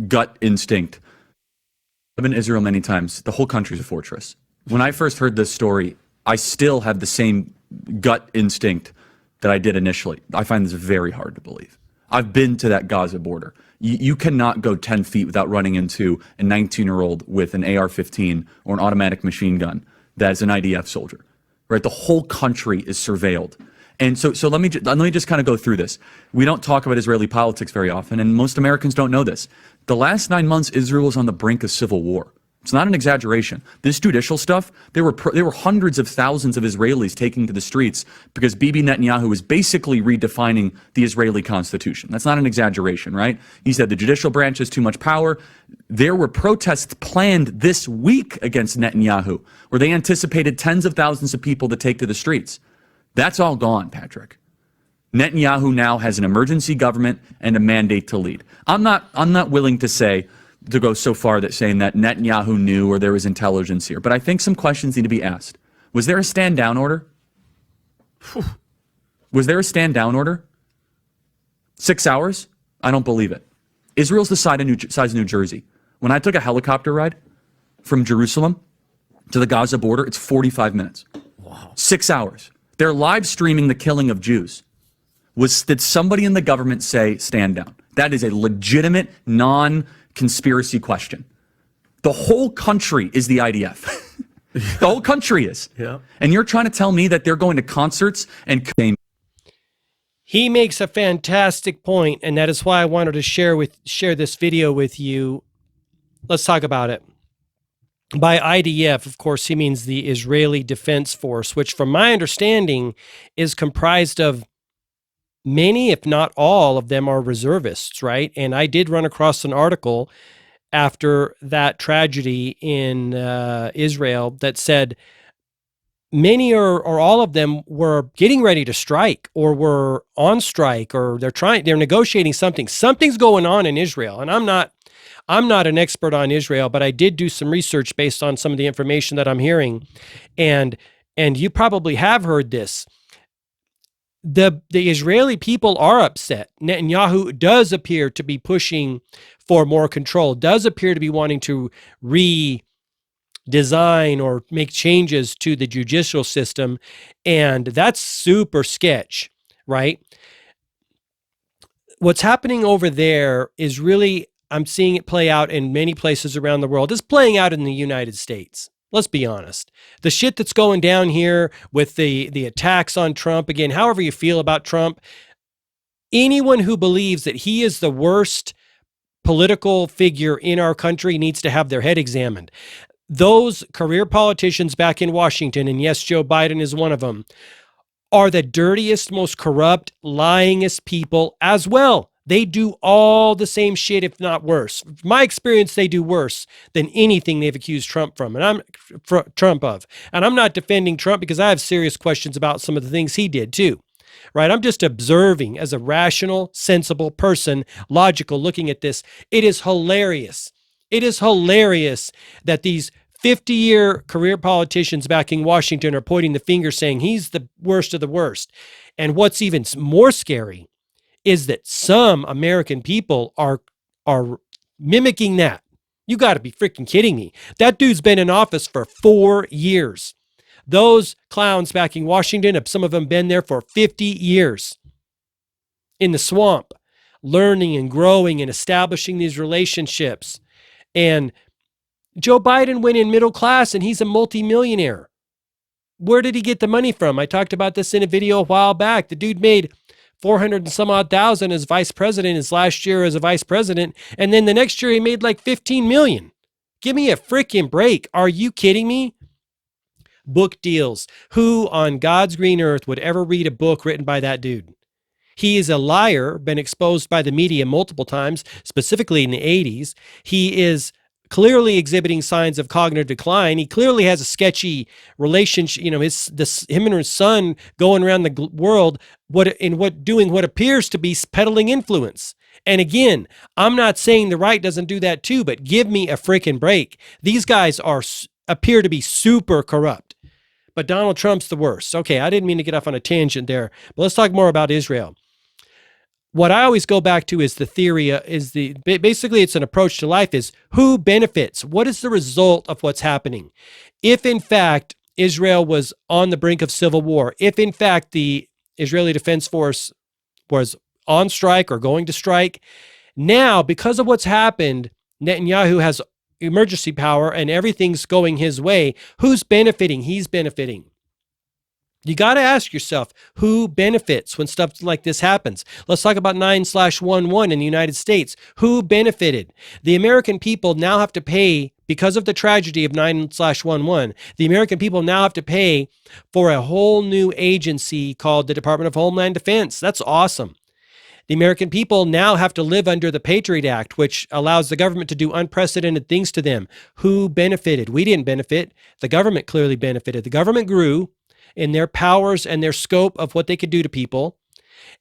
gut instinct. I've been to Israel many times. The whole country's a fortress. When I first heard this story, I still have the same gut instinct that I did initially. I find this very hard to believe. I've been to that Gaza border. You cannot go 10 feet without running into a 19-year-old with an AR-15 or an automatic machine gun that is an IDF soldier, right? The whole country is surveilled. And so let me just kind of go through this. We don't talk about Israeli politics very often, and most Americans don't know this. The last 9 months, Israel was on the brink of civil war. It's not an exaggeration. This judicial stuff, there were hundreds of thousands of Israelis taking to the streets because Bibi Netanyahu was basically redefining the Israeli constitution. That's not an exaggeration, right? He said the judicial branch has too much power. There were protests planned this week against Netanyahu, where they anticipated tens of thousands of people to take to the streets. That's all gone, Patrick. Netanyahu now has an emergency government and a mandate to lead. I'm not willing to go so far that saying that Netanyahu knew or there was intelligence here, but I think some questions need to be asked. Was there a stand down order? Was there a stand down order? 6 hours? I don't believe it. Israel's the size of New Jersey. When I took a helicopter ride from Jerusalem to the Gaza border, it's 45 minutes. Wow. 6 hours. They're live streaming the killing of Jews. Did somebody in the government say stand down? That is a legitimate, non-conspiracy question. The whole country is the IDF. The whole country is. Yeah. And you're trying to tell me that they're going to concerts and... He makes a fantastic point, and that is why I wanted to share this video with you. Let's talk about it. By IDF, of course, he means the Israeli Defense Force, which from my understanding is comprised of many, if not all of them, are reservists, right? And I did run across an article after that tragedy in Israel that said many or all of them were getting ready to strike or were on strike or they're negotiating something. Something's going on in Israel. And I'm not an expert on Israel, but I did do some research based on some of the information that I'm hearing. And you probably have heard this. The Israeli people are upset. Netanyahu does appear to be pushing for more control, does appear to be wanting to redesign or make changes to the judicial system. And that's super sketch, right? What's happening over there is really, I'm seeing it play out in many places around the world. It's playing out in the United States. Let's be honest. The shit that's going down here with the attacks on Trump, again, however you feel about Trump, anyone who believes that he is the worst political figure in our country needs to have their head examined. Those career politicians back in Washington, and yes, Joe Biden is one of them, are the dirtiest, most corrupt, lyingest people as well. They do all the same shit, if not worse. From my experience, they do worse than anything they've accused Trump of. And I'm not defending Trump because I have serious questions about some of the things he did too, right? I'm just observing as a rational, sensible person, logical, looking at this. It is hilarious. It is hilarious that these 50-year career politicians back in Washington are pointing the finger saying he's the worst of the worst. And what's even more scary is that some American people are mimicking that. You got to be freaking kidding me. That dude's been in office for 4 years. Those clowns back in Washington, have some of them been there for 50 years in the swamp, learning and growing and establishing these relationships. And Joe Biden went in middle class and he's a multimillionaire. Where did he get the money from? I talked about this in a video a while back. The dude made 400 and some odd thousand as vice president his last year as a vice president. And then the next year he made like 15 million. Give me a freaking break. Are you kidding me? Book deals. Who on God's green earth would ever read a book written by that dude? He is a liar, been exposed by the media multiple times, specifically in the 80s. He is clearly exhibiting signs of cognitive decline. He clearly has a sketchy relationship. You know, him and his son going around the world, doing what appears to be peddling influence. And again, I'm not saying the right doesn't do that too, but give me a freaking break. These guys appear to be super corrupt. But Donald Trump's the worst. Okay, I didn't mean to get off on a tangent there, but let's talk more about Israel. what I always go back to is the theory basically it's an approach to life is who benefits? What is the result of what's happening? If in fact Israel was on the brink of civil war, if in fact the Israeli Defense Force was on strike or going to strike, now because of what's happened, Netanyahu has emergency power and everything's going his way. Who's benefiting? He's benefiting. You got to ask yourself who benefits when stuff like this happens. Let's talk about 9/11 in the United States. Who benefited? The American people now have to pay, because of the tragedy of 9/11, the American people now have to pay for a whole new agency called the Department of Homeland Defense. That's awesome. The American people now have to live under the Patriot Act, which allows the government to do unprecedented things to them. Who benefited? We didn't benefit. The government clearly benefited. The government grew in their powers and their scope of what they could do to people.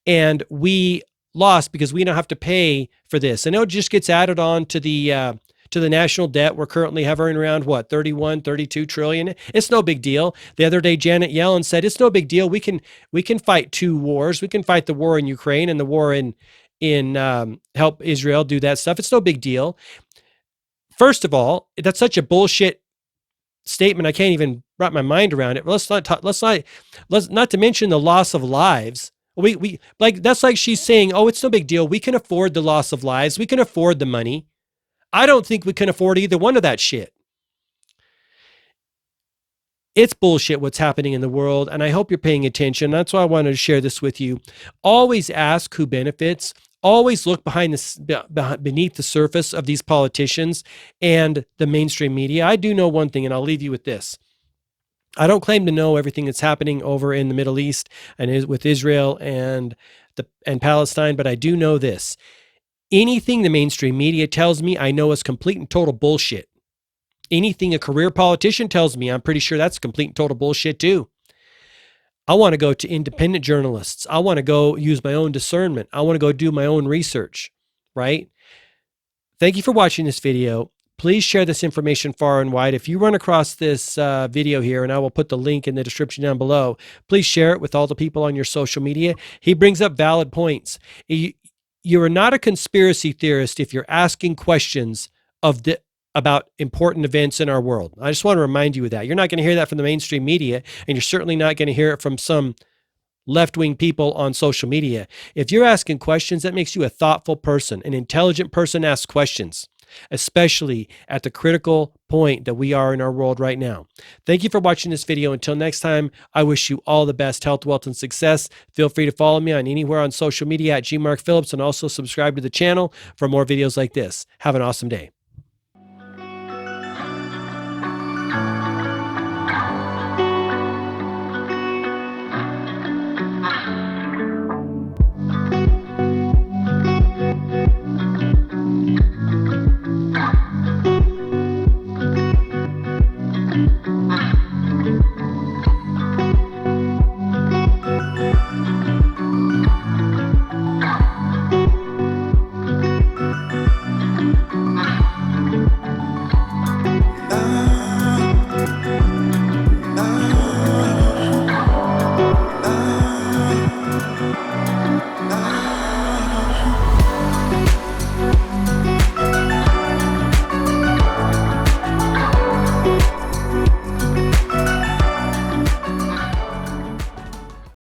And we lost because we don't have to pay for this. And it just gets added on to the national debt. We're currently hovering around what, 31, 32 trillion. It's no big deal. The other day, Janet Yellen said, it's no big deal. We can fight two wars. We can fight the war in Ukraine and the war in help Israel do that stuff. It's no big deal. First of all, that's such a bullshit statement. I can't even wrap my mind around it. Let's not to mention the loss of lives. We like, that's like she's saying, oh, it's no big deal. We can afford the loss of lives. We can afford the money. I don't think we can afford either one of that shit. It's bullshit what's happening in the world, and I hope you're paying attention. That's why I wanted to share this with you. Always ask who benefits. Always look beneath the surface of these politicians and the mainstream media. I do know one thing, and I'll leave you with this. I don't claim to know everything that's happening over in the Middle East and with Israel and Palestine, but I do know this. Anything the mainstream media tells me, I know is complete and total bullshit. Anything a career politician tells me, I'm pretty sure that's complete and total bullshit too. I want to go to independent journalists. I want to go use my own discernment. I want to go do my own research, right? Thank you for watching this video. Please share this information far and wide. If you run across this video here, and I will put the link in the description down below, please share it with all the people on your social media. He brings up valid points. You are not a conspiracy theorist if you're asking questions about important events in our world. I just want to remind you of that. You're not going to hear that from the mainstream media, and you're certainly not going to hear it from some left-wing people on social media. If you're asking questions, that makes you a thoughtful person. An intelligent person asks questions, especially at the critical point that we are in our world right now. Thank you for watching this video. Until next time, I wish you all the best health, wealth, and success. Feel free to follow me on anywhere on social media at GMarkPhillips, and also subscribe to the channel for more videos like this. Have an awesome day.